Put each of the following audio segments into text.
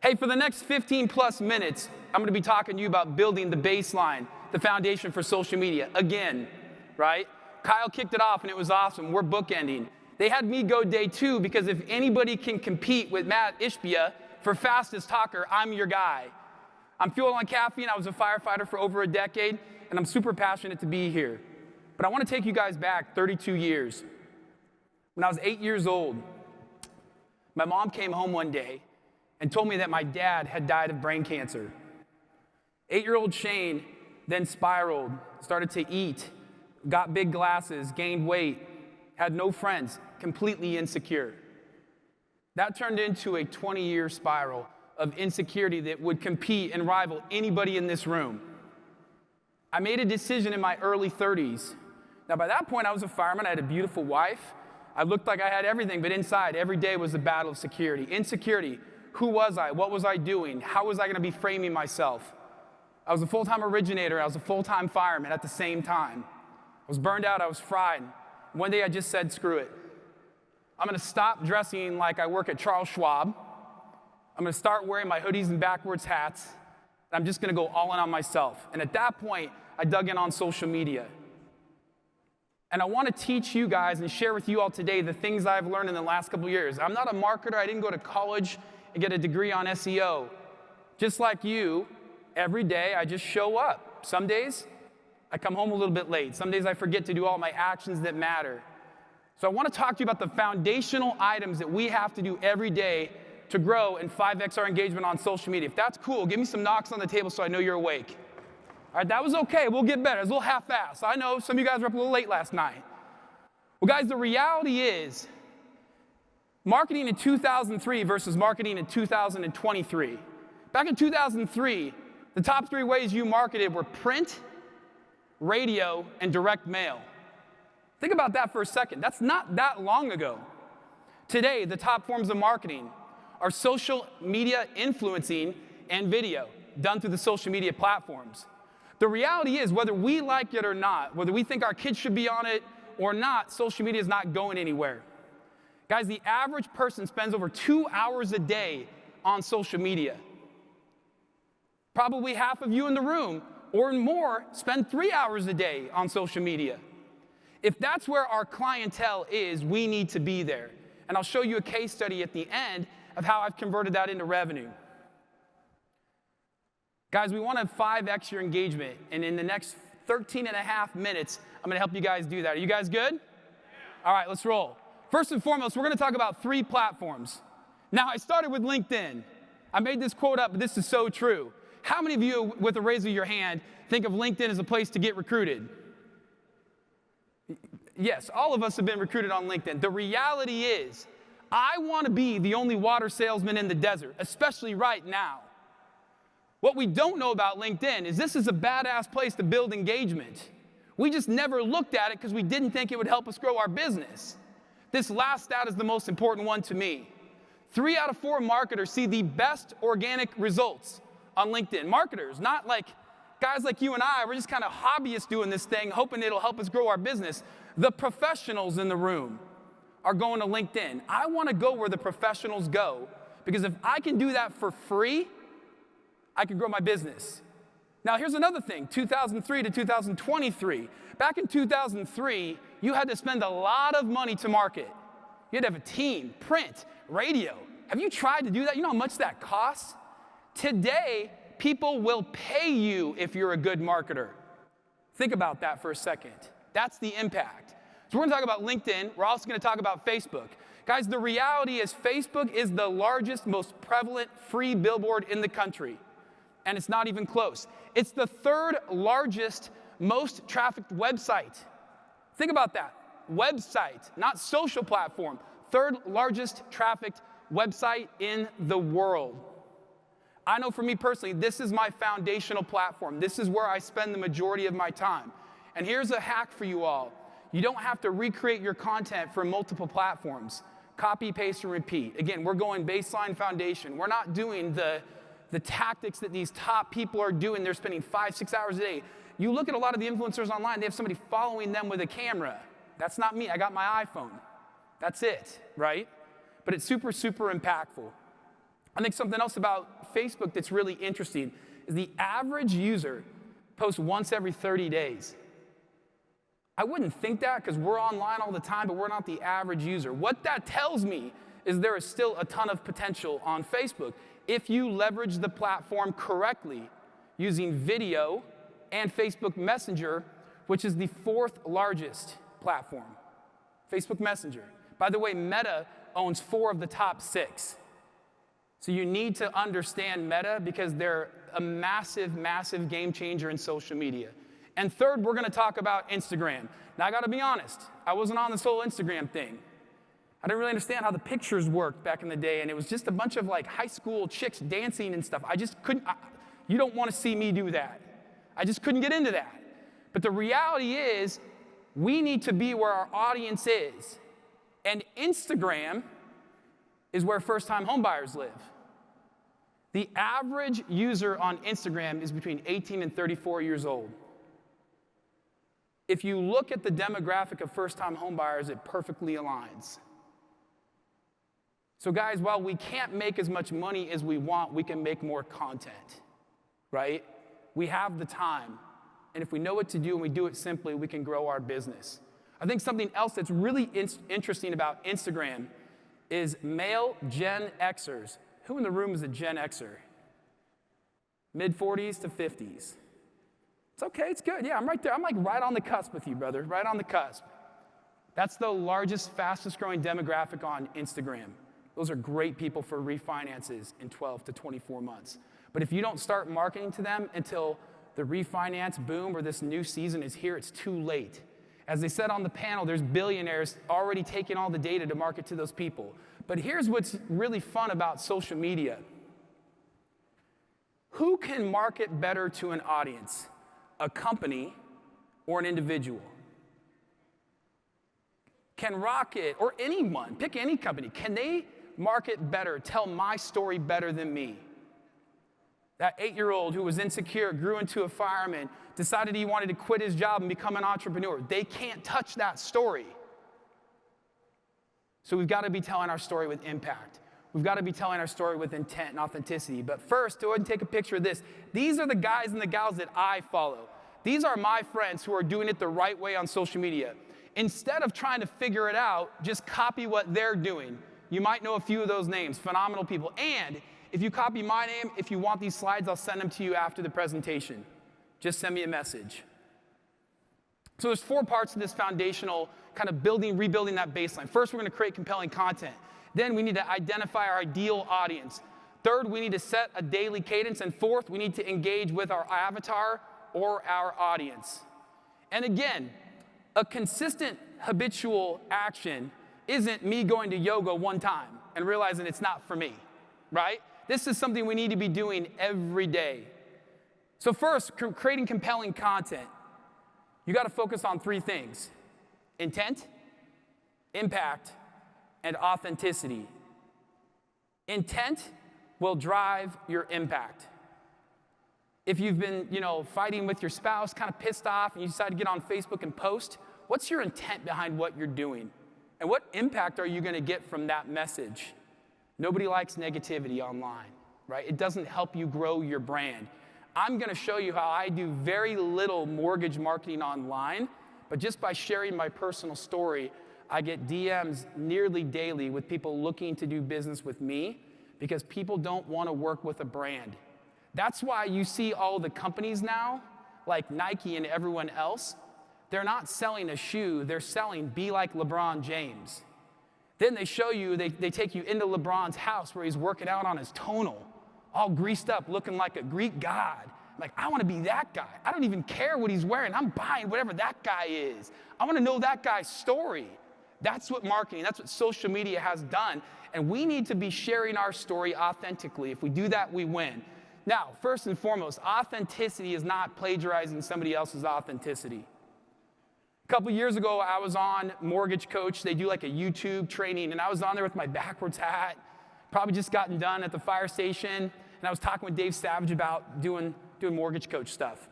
Hey, for the next 15 plus minutes, I'm going to be talking to you about building the baseline, the foundation for social media. Again, right? Kyle kicked it off and it was awesome. We're bookending. They had me go day 2 because if anybody can compete with Matt Ishbia for fastest talker, I'm your guy. I'm fueled on caffeine. I was a firefighter for over a decade, and I'm super passionate to be here. But I want to take you guys back 32 years. When I was 8 years old, my mom came home one day and told me that my dad had died of brain cancer. 8-year-old Shane then spiraled, started to eat, got big glasses, gained weight, had no friends, completely insecure. That turned into a 20-year spiral of insecurity that would compete and rival anybody in this room. I made a decision in my early 30s. Now, by that point, I was a fireman. I had a beautiful wife. I looked like I had everything, but inside, every day was a battle of security. Insecurity. Who was I? What was I doing? How was I going to be framing myself? I was a full-time originator. I was a full-time fireman at the same time. I was burned out. I was fried. One day, I just said, screw it. I'm going to stop dressing like I work at Charles Schwab. I'm going to start wearing my hoodies and backwards hats. And I'm just going to go all in on myself. And at that point, I dug in on social media. And I want to teach you guys and share with you all today the things I've learned in the last couple of years. I'm not a marketer. I didn't go to college and get a degree on SEO. Just like you, every day I just show up. Some days I come home a little bit late. Some days I forget to do all my actions that matter. So I want to talk to you about the foundational items that we have to do every day to grow and 5x our engagement on social media. If that's cool, give me some knocks on the table so I know you're awake. All right, that was okay. We'll get better. It's a little half-assed. I know some of you guys were up a little late last night. Well, guys, the reality is marketing in 2003 versus marketing in 2023. Back in 2003, the top 3 ways you marketed were print, radio, and direct mail. Think about that for a second. That's not that long ago. Today, the top forms of marketing are social media influencing and video, done through the social media platforms. The reality is, whether we like it or not, whether we think our kids should be on it or not, social media is not going anywhere. Guys, the average person spends over 2 hours a day on social media. Probably half of you in the room or more spend 3 hours a day on social media. If that's where our clientele is, we need to be there. And I'll show you a case study at the end of how I've converted that into revenue. Guys, we want to 5x your engagement, and in the next 13 and a half minutes, I'm going to help you guys do that. Are you guys good? Yeah. All right, let's roll. First and foremost, we're going to talk about 3 platforms. Now, I started with LinkedIn. I made this quote up, but this is so true. How many of you, with a raise of your hand, think of LinkedIn as a place to get recruited? Yes, all of us have been recruited on LinkedIn. The reality is, I want to be the only water salesman in the desert, especially right now. What we don't know about LinkedIn is this is a badass place to build engagement. We just never looked at it because we didn't think it would help us grow our business. This last stat is the most important one to me. 3 out of 4 marketers see the best organic results on LinkedIn. Marketers, not like guys like you and I, we're just kind of hobbyists doing this thing, hoping it'll help us grow our business. The professionals in the room are going to LinkedIn. I want to go where the professionals go, because if I can do that for free, I can grow my business. Now, here's another thing, 2003 to 2023. Back in 2003, you had to spend a lot of money to market. You had to have a team, print, radio. Have you tried to do that? You know how much that costs? Today, people will pay you if you're a good marketer. Think about that for a second. That's the impact. So we're going to talk about LinkedIn. We're also going to talk about Facebook. Guys, the reality is Facebook is the largest, most prevalent free billboard in the country. And it's not even close. It's the 3rd largest, most trafficked website. Think about that. Website, not social platform. 3rd largest trafficked website in the world. I know for me personally, this is my foundational platform. This is where I spend the majority of my time. And here's a hack for you all. You don't have to recreate your content for multiple platforms. Copy, paste, and repeat. Again, we're going baseline foundation. We're not doing the tactics that these top people are doing. They're spending 5-6 hours a day. You look at a lot of the influencers online, they have somebody following them with a camera. That's not me. I got my iPhone. That's it, right? But it's super, super impactful. I think something else about Facebook that's really interesting is the average user posts once every 30 days. I wouldn't think that because we're online all the time, but we're not the average user. What that tells me is there is still a ton of potential on Facebook if you leverage the platform correctly using video and Facebook Messenger, which is the 4th largest platform. Facebook Messenger. By the way, Meta owns 4 of the top 6. So you need to understand Meta because they're a massive, massive game changer in social media. And third, we're going to talk about Instagram. Now, I got to be honest. I wasn't on this whole Instagram thing. I didn't really understand how the pictures worked back in the day, and it was just a bunch of like high school chicks dancing and stuff. I just couldn't. You don't want to see me do that. I just couldn't get into that. But the reality is, we need to be where our audience is. And Instagram is where first-time homebuyers live. The average user on Instagram is between 18 and 34 years old. If you look at the demographic of first-time homebuyers, it perfectly aligns. So guys, while we can't make as much money as we want, we can make more content, right? We have the time. And if we know what to do and we do it simply, we can grow our business. I think something else that's really interesting about Instagram is male Gen Xers. Who in the room is a Gen Xer? Mid-40s to 50s. It's okay, it's good. Yeah, I'm right there. I'm like right on the cusp with you, brother, right on the cusp. That's the largest, fastest growing demographic on Instagram. Those are great people for refinances in 12 to 24 months. But if you don't start marketing to them until the refinance boom or this new season is here, it's too late. As they said on the panel, there's billionaires already taking all the data to market to those people. But here's what's really fun about social media. Who can market better to an audience? A company or an individual? Can Rocket or anyone, pick any company, can they market better, tell my story better than me? That 8-year-old who was insecure, grew into a fireman, decided he wanted to quit his job and become an entrepreneur. They can't touch that story. So we've got to be telling our story with impact. We've got to be telling our story with intent and authenticity. But first, go ahead and take a picture of this. These are the guys and the gals that I follow. These are my friends who are doing it the right way on social media. Instead of trying to figure it out, just copy what they're doing. You might know a few of those names, phenomenal people. And if you copy my name, if you want these slides, I'll send them to you after the presentation. Just send me a message. So there's 4 parts to this foundational kind of rebuilding that baseline. First, we're going to create compelling content. Then we need to identify our ideal audience. Third, we need to set a daily cadence. And fourth, we need to engage with our avatar or our audience. And again, a consistent habitual action isn't me going to yoga one time and realizing it's not for me, right? This is something we need to be doing every day. So first, creating compelling content. You got to focus on 3 things: intent, impact, and authenticity. Intent will drive your impact. If you've been, fighting with your spouse, kind of pissed off, and you decide to get on Facebook and post, what's your intent behind what you're doing? And what impact are you going to get from that message? Nobody likes negativity online, right? It doesn't help you grow your brand. I'm going to show you how I do very little mortgage marketing online, but just by sharing my personal story, I get DMs nearly daily with people looking to do business with me because people don't want to work with a brand. That's why you see all the companies now, like Nike and everyone else, they're not selling a shoe, they're selling be like LeBron James. Then they show you, they take you into LeBron's house where he's working out on his tonal, all greased up, looking like a Greek god. I'm like, I want to be that guy. I don't even care what he's wearing. I'm buying whatever that guy is. I want to know that guy's story. That's what marketing, that's what social media has done. And we need to be sharing our story authentically. If we do that, we win. Now, first and foremost, authenticity is not plagiarizing somebody else's authenticity. A couple years ago, I was on Mortgage Coach. They do like a YouTube training, and I was on there with my backwards hat, probably just gotten done at the fire station, and I was talking with Dave Savage about doing Mortgage Coach stuff.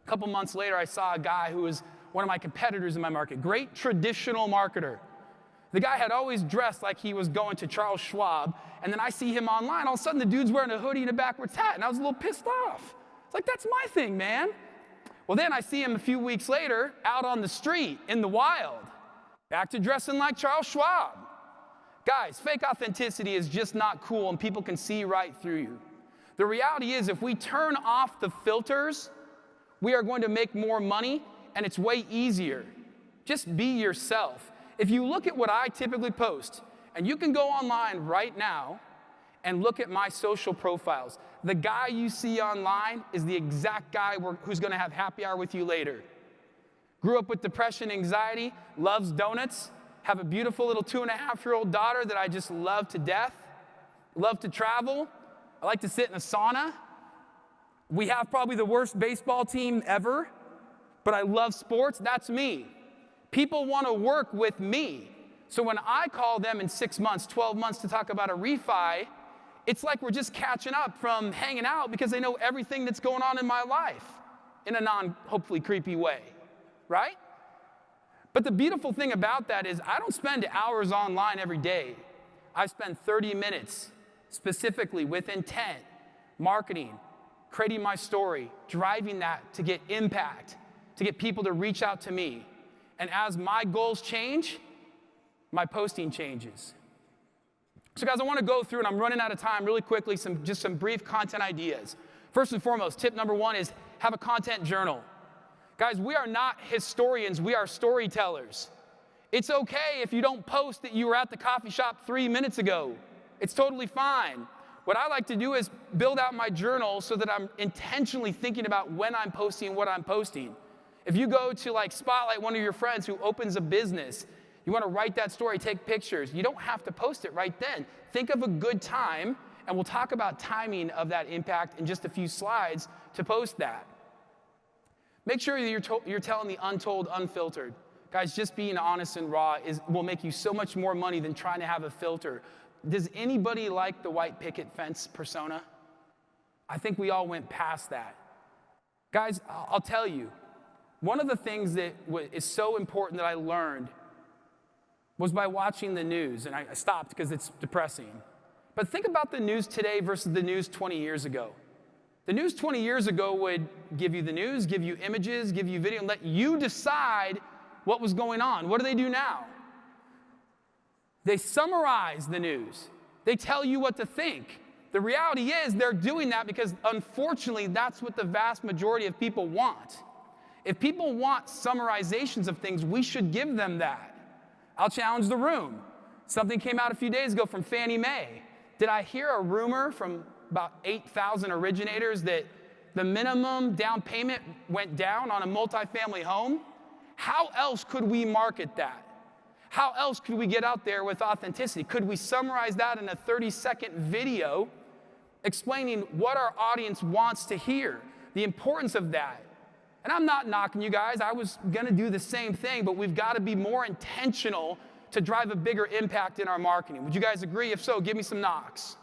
A couple months later, I saw a guy who was one of my competitors in my market, great traditional marketer. The guy had always dressed like he was going to Charles Schwab, And then I see him online, all of a sudden the dude's wearing a hoodie and a backwards hat, and I was a little pissed off. It's like, that's my thing, man. Well, then I see him a few weeks later out on the street in the wild, back to dressing like Charles Schwab. Guys, fake authenticity is just not cool, and people can see right through you. The reality is, if we turn off the filters, we are going to make more money, and it's way easier. Just be yourself. If you look at what I typically post, and you can go online right now and look at my social profiles, the guy you see online is the exact guy who's going to have happy hour with you later. Grew up with depression, anxiety, loves donuts, have a beautiful little 2.5-year-old daughter that I just love to death, love to travel. I like to sit in a sauna. We have probably the worst baseball team ever, but I love sports. That's me. People want to work with me. So when I call them in 6 months, 12 months to talk about a refi, it's like we're just catching up from hanging out because they know everything that's going on in my life in a non-hopefully creepy way, right? But the beautiful thing about that is I don't spend hours online every day. I spend 30 minutes specifically with intent, marketing, creating my story, driving that to get impact, to get people to reach out to me. And as my goals change, my posting changes. So guys, I want to go through, and I'm running out of time really quickly, just some brief content ideas. First and foremost, tip number 1 is have a content journal. Guys, we are not historians, we are storytellers. It's okay if you don't post that you were at the coffee shop 3 minutes ago. It's totally fine. What I like to do is build out my journal so that I'm intentionally thinking about when I'm posting and what I'm posting. If you go to like spotlight one of your friends who opens a business, you want to write that story, take pictures, you don't have to post it right then. Think of a good time, and we'll talk about timing of that impact in just a few slides to post that. Make sure that you're telling the untold, unfiltered. Guys, just being honest and raw will make you so much more money than trying to have a filter. Does anybody like the white picket fence persona? I think we all went past that. Guys, I'll tell you, one of the things that is so important that I learned was by watching the news, and I stopped because it's depressing. But think about the news today versus the news 20 years ago. The news 20 years ago would give you the news, give you images, give you video, and let you decide what was going on. What do they do now? They summarize the news. They tell you what to think. The reality is they're doing that because, unfortunately, that's what the vast majority of people want. If people want summarizations of things, we should give them that. I'll challenge the room. Something came out a few days ago from Fannie Mae. Did I hear a rumor from about 8,000 originators that the minimum down payment went down on a multifamily home? How else could we market that? How else could we get out there with authenticity? Could we summarize that in a 30-second video explaining what our audience wants to hear, the importance of that? And I'm not knocking you guys. I was going to do the same thing, but we've got to be more intentional to drive a bigger impact in our marketing. Would you guys agree? If so, give me some knocks.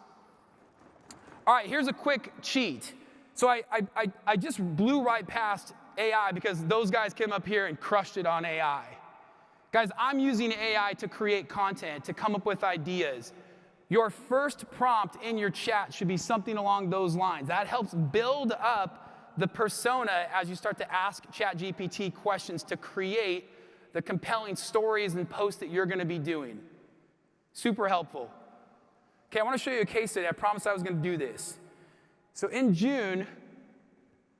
All right, here's a quick cheat. So I just blew right past AI because those guys came up here and crushed it on AI. Guys, I'm using AI to create content, to come up with ideas. Your first prompt in your chat should be something along those lines. That helps build up the persona as you start to ask ChatGPT questions to create the compelling stories and posts that you're going to be doing. Super helpful. Okay, I want to show you a case study. I promised I was going to do this. So in June,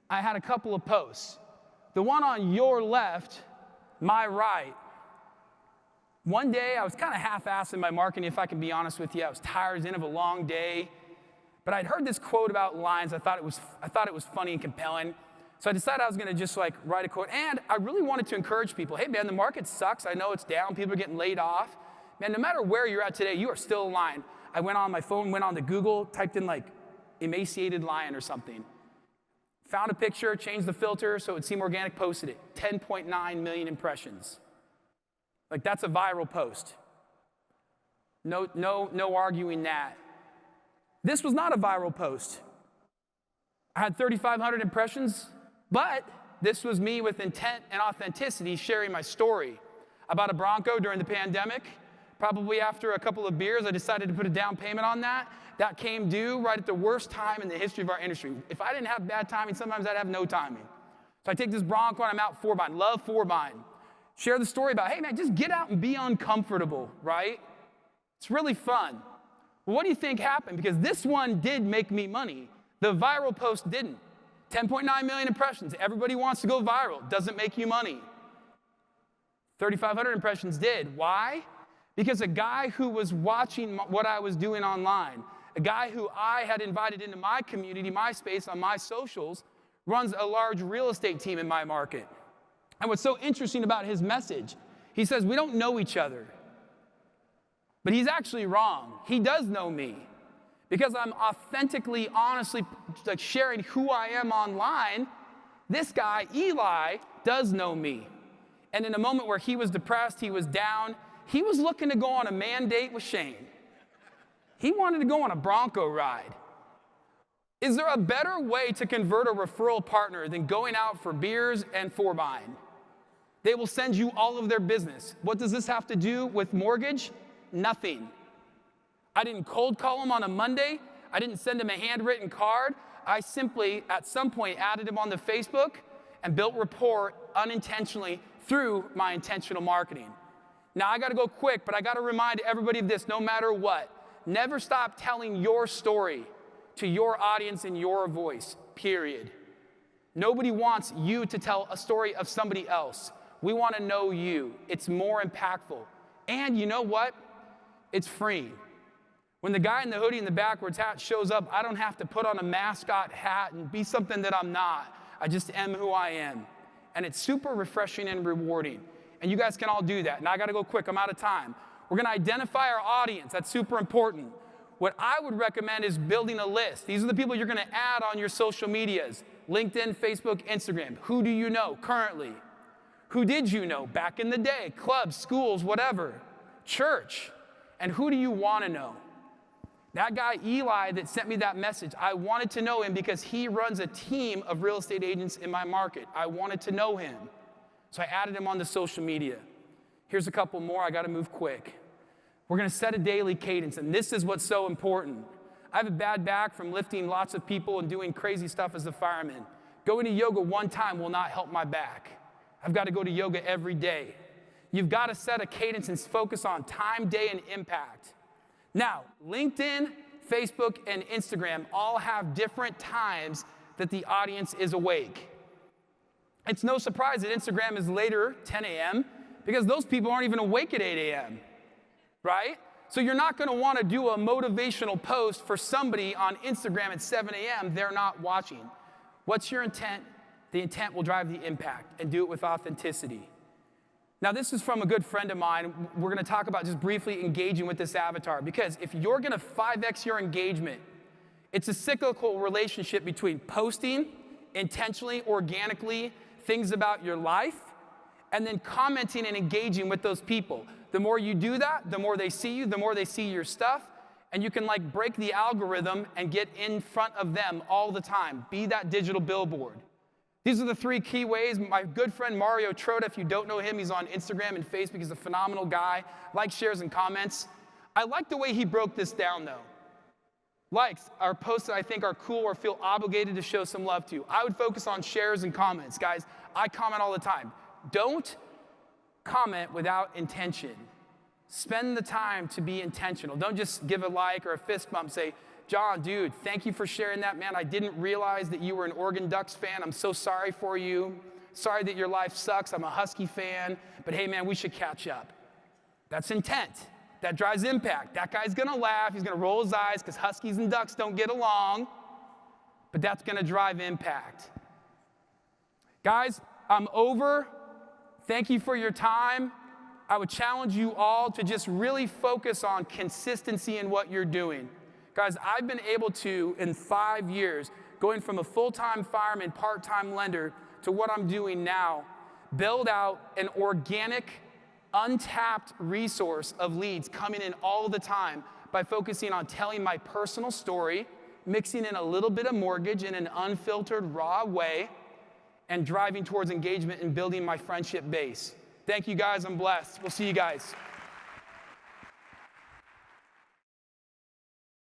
I had a couple of posts. The one on your left, my right. One day, I was kind of half-assed in my marketing, if I can be honest with you. I was tired, at the end of a long day. But I'd heard this quote about lines. I thought it was funny and compelling. So I decided I was going to just like write a quote. And I really wanted to encourage people. Hey, man, the market sucks. I know it's down. People are getting laid off. Man, no matter where you're at today, you are still aligned. I went on my phone, went on to Google, typed in like emaciated lion or something. Found a picture, changed the filter so it would seem organic, posted it. 10.9 million impressions. Like, that's a viral post. No arguing that. This was not a viral post. I had 3,500 impressions, but this was me with intent and authenticity sharing my story. I bought a Bronco during the pandemic, Probably after a couple of beers, I decided to put a down payment on that. That came due right at the worst time in the history of our industry. If I didn't have bad timing, sometimes I'd have no timing. So I take this Bronco and I'm out 4-bind, love 4-bind. Share the story about, hey man, just get out and be uncomfortable, right? It's really fun. Well, what do you think happened? Because this one did make me money. The viral post didn't. 10.9 million impressions. Everybody wants to go viral. Doesn't make you money. 3,500 impressions did. Why? Because a guy who was watching what I was doing online, a guy who I had invited into my community, my space, on my socials, runs a large real estate team in my market. And what's so interesting about his message, he says, we don't know each other. But he's actually wrong. He does know me. Because I'm authentically, honestly, like sharing who I am online, this guy, Eli, does know me. And in a moment where he was depressed, he was down, he was looking to go on a man date with Shane. He wanted to go on a Bronco ride. Is there a better way to convert a referral partner than going out for beers and 4-bind? They will send you all of their business. What does this have to do with mortgage? Nothing. I didn't cold call him on a Monday. I didn't send him a handwritten card. I simply, at some point, added him onto Facebook and built rapport unintentionally through my intentional marketing. Now, I got to go quick, but I got to remind everybody of this, no matter what. Never stop telling your story to your audience in your voice, period. Nobody wants you to tell a story of somebody else. We want to know you. It's more impactful. And you know what? It's free. When the guy in the hoodie and the backwards hat shows up, I don't have to put on a mascot hat and be something that I'm not. I just am who I am. And it's super refreshing and rewarding. And you guys can all do that. Now I got to go quick. I'm out of time. We're going to identify our audience. That's super important. What I would recommend is building a list. These are the people you're going to add on your social medias. LinkedIn, Facebook, Instagram. Who do you know currently? Who did you know back in the day? Clubs, schools, whatever. Church. And who do you want to know? That guy, Eli, that sent me that message, I wanted to know him because he runs a team of real estate agents in my market. I wanted to know him. So I added him on the social media. Here's a couple more. I got to move quick. We're going to set a daily cadence, and this is what's so important. I have a bad back from lifting lots of people and doing crazy stuff as a fireman. Going to yoga one time will not help my back. I've got to go to yoga every day. You've got to set a cadence and focus on time, day, and impact. Now, LinkedIn, Facebook, and Instagram all have different times that the audience is awake. It's no surprise that Instagram is later, 10 a.m., because those people aren't even awake at 8 a.m., right? So you're not going to want to do a motivational post for somebody on Instagram at 7 a.m. They're not watching. What's your intent? The intent will drive the impact, and do it with authenticity. Now, this is from a good friend of mine. We're going to talk about just briefly engaging with this avatar, because if you're going to 5x your engagement, it's a cyclical relationship between posting intentionally, organically, things about your life, and then commenting and engaging with those people. The more you do that, the more they see you, the more they see your stuff, and you can like break the algorithm and get in front of them all the time. Be that digital billboard. These are the 3 key ways. My good friend Mario Trota, if you don't know him, he's on Instagram and Facebook. He's a phenomenal guy. Likes, shares, and comments. I like the way he broke this down, though. Likes are posts that I think are cool or feel obligated to show some love to. I would focus on shares and comments. Guys, I comment all the time. Don't comment without intention. Spend the time to be intentional. Don't just give a like or a fist bump. Say, John, dude, thank you for sharing that, man. I didn't realize that you were an Oregon Ducks fan. I'm so sorry for you. Sorry that your life sucks. I'm a Husky fan. But hey, man, we should catch up. That's intent. That drives impact. That guy's going to laugh. He's going to roll his eyes because Huskies and Ducks don't get along. But that's going to drive impact. Guys, I'm over. Thank you for your time. I would challenge you all to just really focus on consistency in what you're doing. Guys, I've been able to, in 5 years, going from a full-time fireman, part-time lender, to what I'm doing now, build out an organic, untapped resource of leads coming in all the time by focusing on telling my personal story, mixing in a little bit of mortgage in an unfiltered, raw way, and driving towards engagement and building my friendship base. Thank you, guys. I'm blessed. We'll see you guys.